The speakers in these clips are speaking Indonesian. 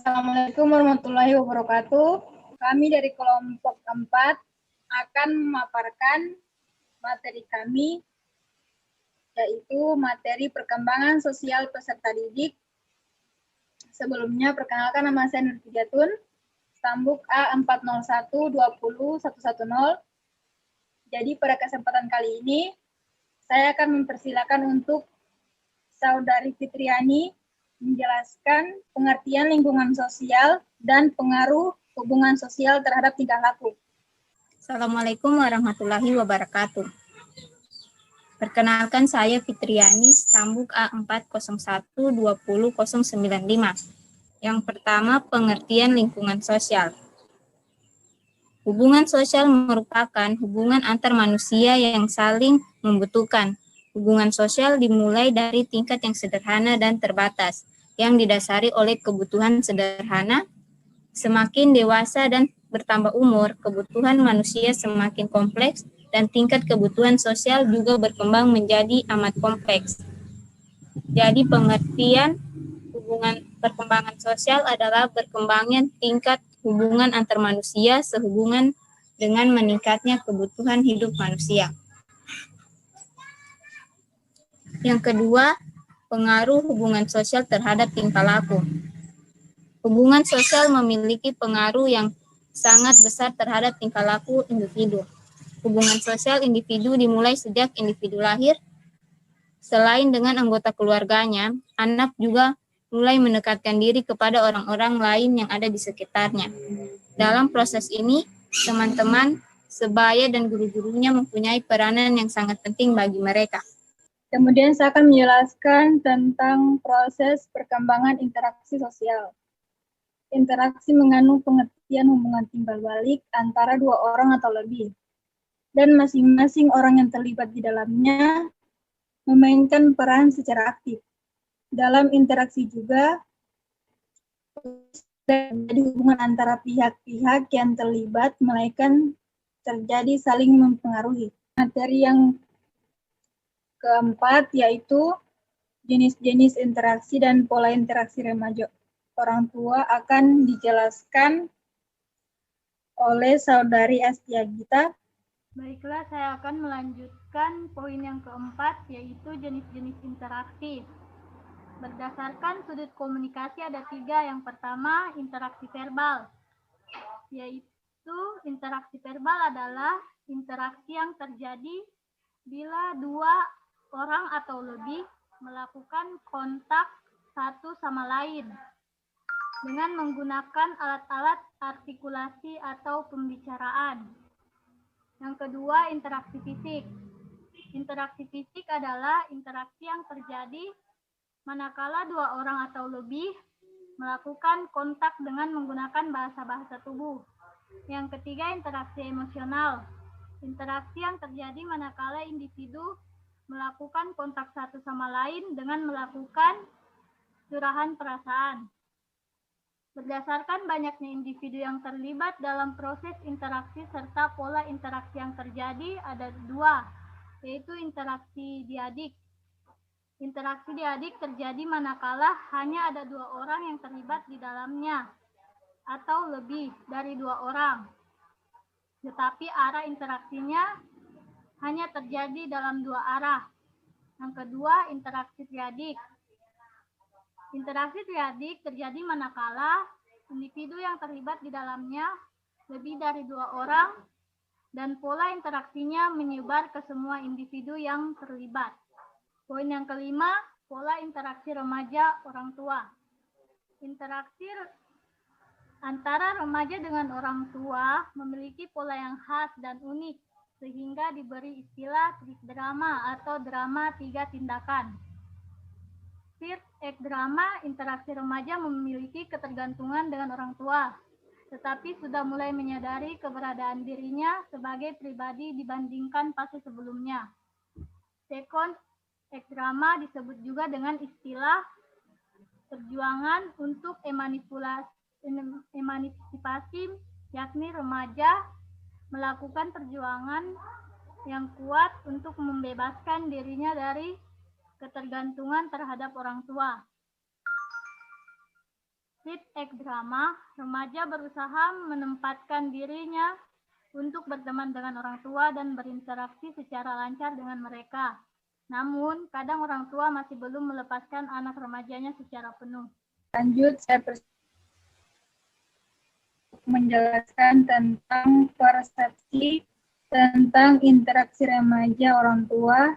Assalamualaikum warahmatullahi wabarakatuh. Kami dari kelompok 4 akan memaparkan materi kami, yaitu materi perkembangan sosial peserta didik. Sebelumnya, perkenalkan nama saya Nur Fijatun, Stambuk A40120110. Jadi pada kesempatan kali ini, saya akan mempersilakan untuk Saudari Fitriani menjelaskan pengertian lingkungan sosial dan pengaruh hubungan sosial terhadap tingkah laku. Assalamualaikum warahmatullahi wabarakatuh. Perkenalkan, saya Fitriani, Stambuk A40120095. Yang pertama, pengertian lingkungan sosial. Hubungan sosial merupakan hubungan antar manusia yang saling membutuhkan. Hubungan sosial dimulai dari tingkat yang sederhana dan terbatas, yang didasari oleh kebutuhan sederhana. Semakin dewasa dan bertambah umur, kebutuhan manusia semakin kompleks dan tingkat kebutuhan sosial juga berkembang menjadi amat kompleks. Jadi pengertian hubungan perkembangan sosial adalah berkembangnya tingkat hubungan antar manusia sehubungan dengan meningkatnya kebutuhan hidup manusia. Yang kedua, pengaruh hubungan sosial terhadap tingkah laku. Hubungan sosial memiliki pengaruh yang sangat besar terhadap tingkah laku individu. Hubungan sosial individu dimulai sejak individu lahir. Selain dengan anggota keluarganya, anak juga mulai mendekatkan diri kepada orang-orang lain yang ada di sekitarnya. Dalam proses ini, teman-teman, sebaya dan guru-gurunya mempunyai peranan yang sangat penting bagi mereka. Kemudian saya akan menjelaskan tentang proses perkembangan interaksi sosial. Interaksi mengandung pengertian hubungan timbal balik antara dua orang atau lebih, dan masing-masing orang yang terlibat di dalamnya memainkan peran secara aktif. Dalam interaksi juga terjadi hubungan antara pihak-pihak yang terlibat, melainkan terjadi saling mempengaruhi. Materi yang keempat yaitu jenis-jenis interaksi dan pola interaksi remaja orang tua akan dijelaskan oleh Saudari Astiagita. Baiklah, saya akan melanjutkan poin yang keempat, yaitu jenis-jenis interaksi. Berdasarkan sudut komunikasi ada 3. Yang pertama, interaksi verbal, yaitu interaksi verbal adalah interaksi yang terjadi bila dua orang atau lebih melakukan kontak satu sama lain dengan menggunakan alat-alat artikulasi atau pembicaraan. Yang kedua, interaksi fisik. Interaksi fisik adalah interaksi yang terjadi manakala dua orang atau lebih melakukan kontak dengan menggunakan bahasa-bahasa tubuh. Yang ketiga, interaksi emosional. Interaksi yang terjadi manakala individu melakukan kontak satu sama lain dengan melakukan curahan perasaan. Berdasarkan banyaknya individu yang terlibat dalam proses interaksi serta pola interaksi yang terjadi ada 2, yaitu interaksi diadik. Interaksi diadik terjadi manakala hanya ada 2 orang yang terlibat di dalamnya, atau lebih dari 2 orang. Tetapi arah interaksinya hanya terjadi dalam 2 arah. Yang kedua, interaksi triadik. Interaksi triadik terjadi manakala individu yang terlibat di dalamnya lebih dari 2 orang dan pola interaksinya menyebar ke semua individu yang terlibat. Poin yang kelima, pola interaksi remaja orang tua. Interaksi antara remaja dengan orang tua memiliki pola yang khas dan unik, sehingga diberi istilah trik drama atau drama 3 tindakan. First act drama, interaksi remaja memiliki ketergantungan dengan orang tua, tetapi sudah mulai menyadari keberadaan dirinya sebagai pribadi dibandingkan fase sebelumnya. Second act drama disebut juga dengan istilah perjuangan untuk emansipasi, yakni remaja melakukan perjuangan yang kuat untuk membebaskan dirinya dari ketergantungan terhadap orang tua. Lead Egg Drama, remaja berusaha menempatkan dirinya untuk berteman dengan orang tua dan berinteraksi secara lancar dengan mereka. Namun, kadang orang tua masih belum melepaskan anak remajanya secara penuh. Lanjut, saya menjelaskan tentang persepsi tentang interaksi remaja orang tua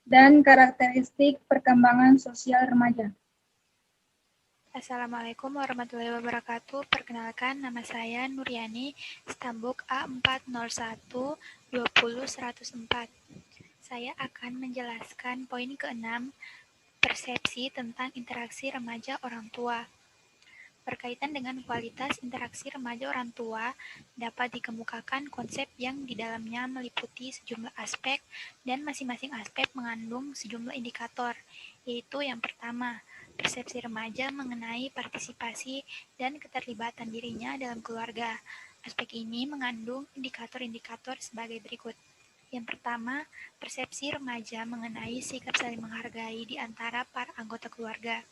dan karakteristik perkembangan sosial remaja. Assalamualaikum warahmatullahi wabarakatuh. Perkenalkan, nama saya Nuryani, Stambuk A401-20104. Saya akan menjelaskan poin ke-6, persepsi tentang interaksi remaja orang tua. Berkaitan dengan kualitas interaksi remaja orang tua, dapat dikemukakan konsep yang di dalamnya meliputi sejumlah aspek dan masing-masing aspek mengandung sejumlah indikator, yaitu yang pertama, persepsi remaja mengenai partisipasi dan keterlibatan dirinya dalam keluarga. Aspek ini mengandung indikator-indikator sebagai berikut. Yang pertama, persepsi remaja mengenai sikap saling menghargai di antara para anggota keluarga.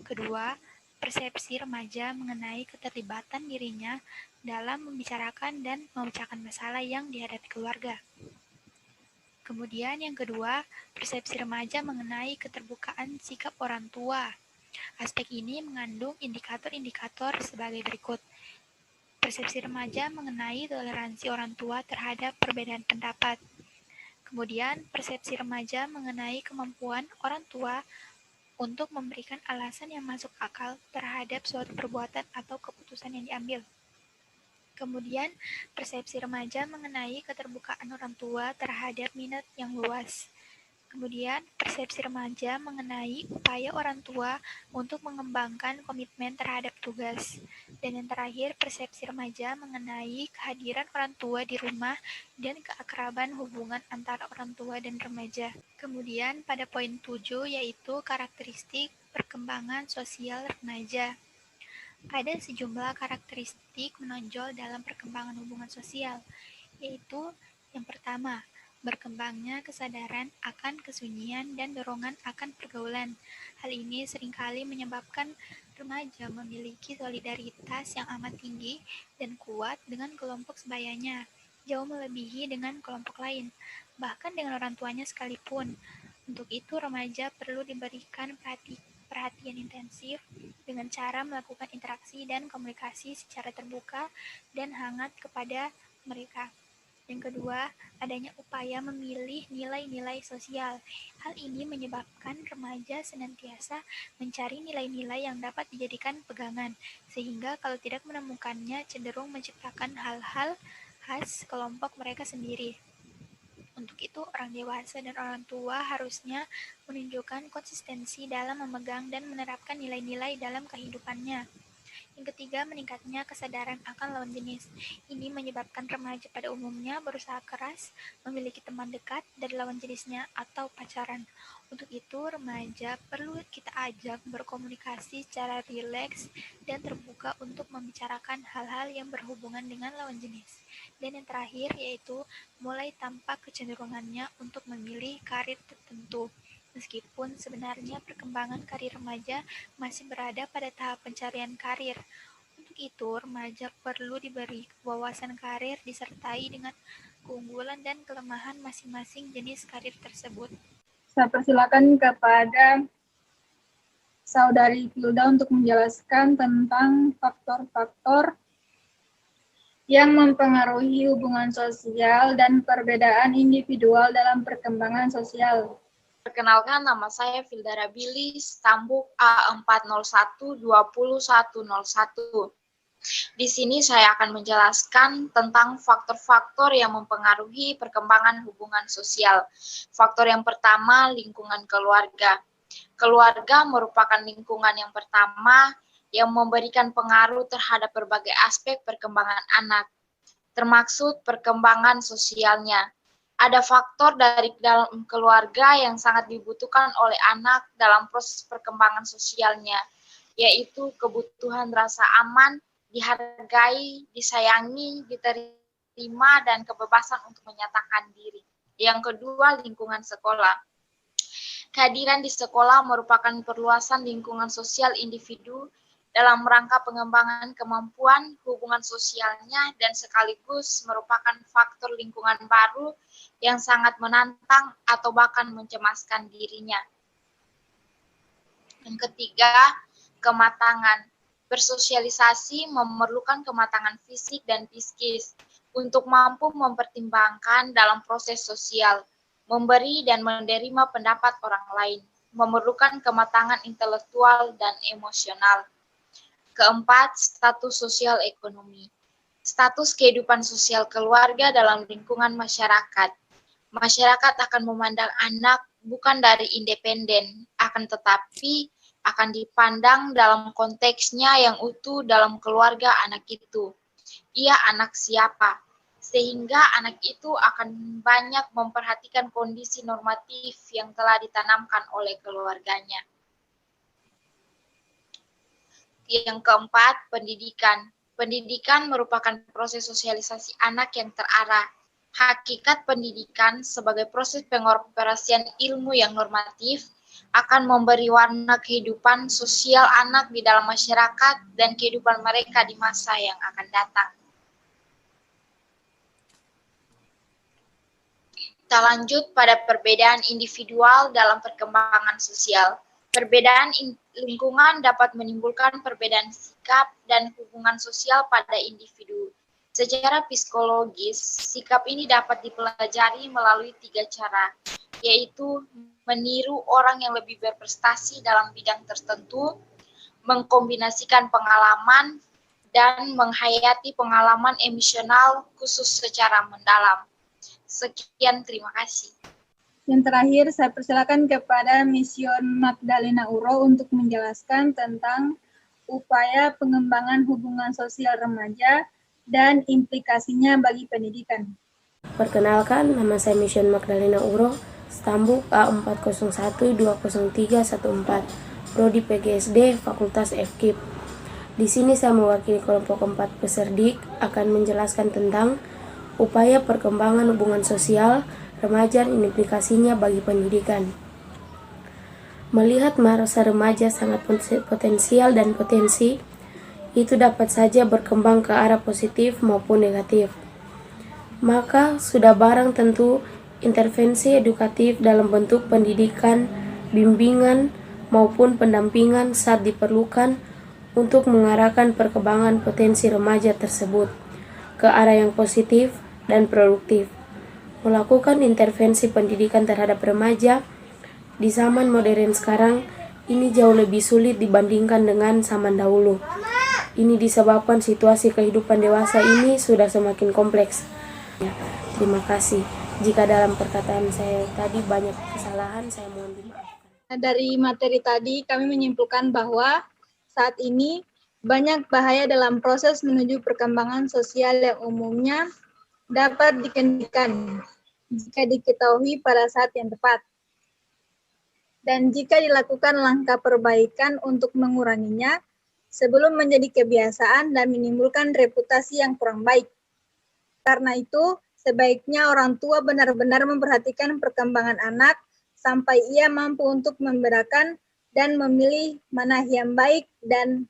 Kedua, persepsi remaja mengenai keterlibatan dirinya dalam membicarakan dan memecahkan masalah yang dihadapi keluarga. Kemudian yang kedua, persepsi remaja mengenai keterbukaan sikap orang tua. Aspek ini mengandung indikator-indikator sebagai berikut. Persepsi remaja mengenai toleransi orang tua terhadap perbedaan pendapat. Kemudian, persepsi remaja mengenai kemampuan orang tua untuk memberikan alasan yang masuk akal terhadap suatu perbuatan atau keputusan yang diambil. Kemudian, persepsi remaja mengenai keterbukaan orang tua terhadap minat yang luas. Kemudian, persepsi remaja mengenai upaya orang tua untuk mengembangkan komitmen terhadap tugas. Dan yang terakhir, persepsi remaja mengenai kehadiran orang tua di rumah dan keakraban hubungan antara orang tua dan remaja. Kemudian, pada poin 7 yaitu karakteristik perkembangan sosial remaja. Ada sejumlah karakteristik menonjol dalam perkembangan hubungan sosial, yaitu yang pertama, berkembangnya kesadaran akan kesunyian dan dorongan akan pergaulan. Hal ini seringkali menyebabkan remaja memiliki solidaritas yang amat tinggi dan kuat dengan kelompok sebayanya, jauh melebihi dengan kelompok lain, bahkan dengan orang tuanya sekalipun. Untuk itu, remaja perlu diberikan perhatian intensif dengan cara melakukan interaksi dan komunikasi secara terbuka dan hangat kepada mereka. Yang kedua, adanya upaya memilih nilai-nilai sosial. Hal ini menyebabkan remaja senantiasa mencari nilai-nilai yang dapat dijadikan pegangan, sehingga kalau tidak menemukannya cenderung menciptakan hal-hal khas kelompok mereka sendiri. Untuk itu, orang dewasa dan orang tua harusnya menunjukkan konsistensi dalam memegang dan menerapkan nilai-nilai dalam kehidupannya. Yang ketiga, meningkatnya kesadaran akan lawan jenis. Ini menyebabkan remaja pada umumnya berusaha keras memiliki teman dekat dari lawan jenisnya atau pacaran. Untuk itu, remaja perlu kita ajak berkomunikasi secara rileks dan terbuka untuk membicarakan hal-hal yang berhubungan dengan lawan jenis. Dan yang terakhir, yaitu mulai tampak kecenderungannya untuk memilih karir tertentu. Meskipun sebenarnya perkembangan karir remaja masih berada pada tahap pencarian karir. Untuk itu, remaja perlu diberi wawasan karir disertai dengan keunggulan dan kelemahan masing-masing jenis karir tersebut. Saya persilakan kepada Saudari Filda untuk menjelaskan tentang faktor-faktor yang mempengaruhi hubungan sosial dan perbedaan individual dalam perkembangan sosial. Perkenalkan, nama saya Filda Rabili, Stambuk A401-20101. Di sini saya akan menjelaskan tentang faktor-faktor yang mempengaruhi perkembangan hubungan sosial. Faktor yang pertama, lingkungan keluarga. Keluarga merupakan lingkungan yang pertama yang memberikan pengaruh terhadap berbagai aspek perkembangan anak, termaksud perkembangan sosialnya. Ada faktor dari dalam keluarga yang sangat dibutuhkan oleh anak dalam proses perkembangan sosialnya, yaitu kebutuhan rasa aman, dihargai, disayangi, diterima, dan kebebasan untuk menyatakan diri. Yang kedua, lingkungan sekolah. Kehadiran di sekolah merupakan perluasan lingkungan sosial individu dalam rangka pengembangan kemampuan hubungan sosialnya dan sekaligus merupakan faktor lingkungan baru yang sangat menantang atau bahkan mencemaskan dirinya. Yang ketiga, kematangan. Bersosialisasi memerlukan kematangan fisik dan psikis untuk mampu mempertimbangkan dalam proses sosial, memberi dan menerima pendapat orang lain, memerlukan kematangan intelektual dan emosional. Keempat, status sosial ekonomi. Status kehidupan sosial keluarga dalam lingkungan masyarakat. Masyarakat akan memandang anak bukan dari independen, akan tetapi akan dipandang dalam konteksnya yang utuh dalam keluarga anak itu. Ia anak siapa? Sehingga anak itu akan banyak memperhatikan kondisi normatif yang telah ditanamkan oleh keluarganya. Yang keempat, pendidikan. Pendidikan merupakan proses sosialisasi anak yang terarah. Hakikat pendidikan sebagai proses pengoperasian ilmu yang normatif akan memberi warna kehidupan sosial anak di dalam masyarakat dan kehidupan mereka di masa yang akan datang. Kita lanjut pada perbedaan individual dalam perkembangan sosial. Perbedaan lingkungan dapat menimbulkan perbedaan sikap dan hubungan sosial pada individu. Secara psikologis, sikap ini dapat dipelajari melalui 3 cara, yaitu meniru orang yang lebih berprestasi dalam bidang tertentu, mengkombinasikan pengalaman, dan menghayati pengalaman emosional khusus secara mendalam. Sekian, terima kasih. Yang terakhir, saya persilakan kepada Mission Magdalena Uro untuk menjelaskan tentang upaya pengembangan hubungan sosial remaja dan implikasinya bagi pendidikan. Perkenalkan, nama saya Mission Magdalena Uro, Stambuk A40120314, Prodi PGSD, Fakultas FKIP. Di sini saya mewakili kelompok 4 peserdik akan menjelaskan tentang upaya perkembangan hubungan sosial remaja dan implikasinya bagi pendidikan. Melihat masa remaja sangat potensial dan potensi, itu dapat saja berkembang ke arah positif maupun negatif. Maka sudah barang tentu intervensi edukatif dalam bentuk pendidikan, bimbingan, maupun pendampingan saat diperlukan untuk mengarahkan perkembangan potensi remaja tersebut ke arah yang positif dan produktif. Melakukan intervensi pendidikan terhadap remaja di zaman modern sekarang ini jauh lebih sulit dibandingkan dengan zaman dahulu. Ini disebabkan situasi kehidupan dewasa ini sudah semakin kompleks. Terima kasih. Jika dalam perkataan saya tadi banyak kesalahan, saya mohon dimaafkan. Dari materi tadi kami menyimpulkan bahwa saat ini banyak bahaya dalam proses menuju perkembangan sosial yang umumnya dapat dikendalikan jika diketahui pada saat yang tepat. Dan jika dilakukan langkah perbaikan untuk menguranginya sebelum menjadi kebiasaan dan menimbulkan reputasi yang kurang baik. Karena itu, sebaiknya orang tua benar-benar memperhatikan perkembangan anak sampai ia mampu untuk membedakan dan memilih mana yang baik dan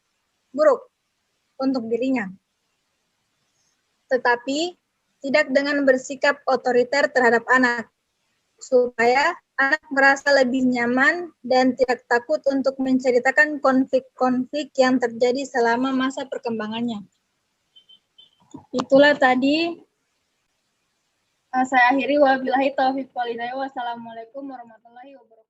buruk untuk dirinya. Tetapi tidak dengan bersikap otoriter terhadap anak, supaya anak merasa lebih nyaman dan tidak takut untuk menceritakan konflik-konflik yang terjadi selama masa perkembangannya. Itulah tadi saya akhiri. Wabillahi taufiq walhidayah. Wassalamualaikum warahmatullahi wabarakatuh.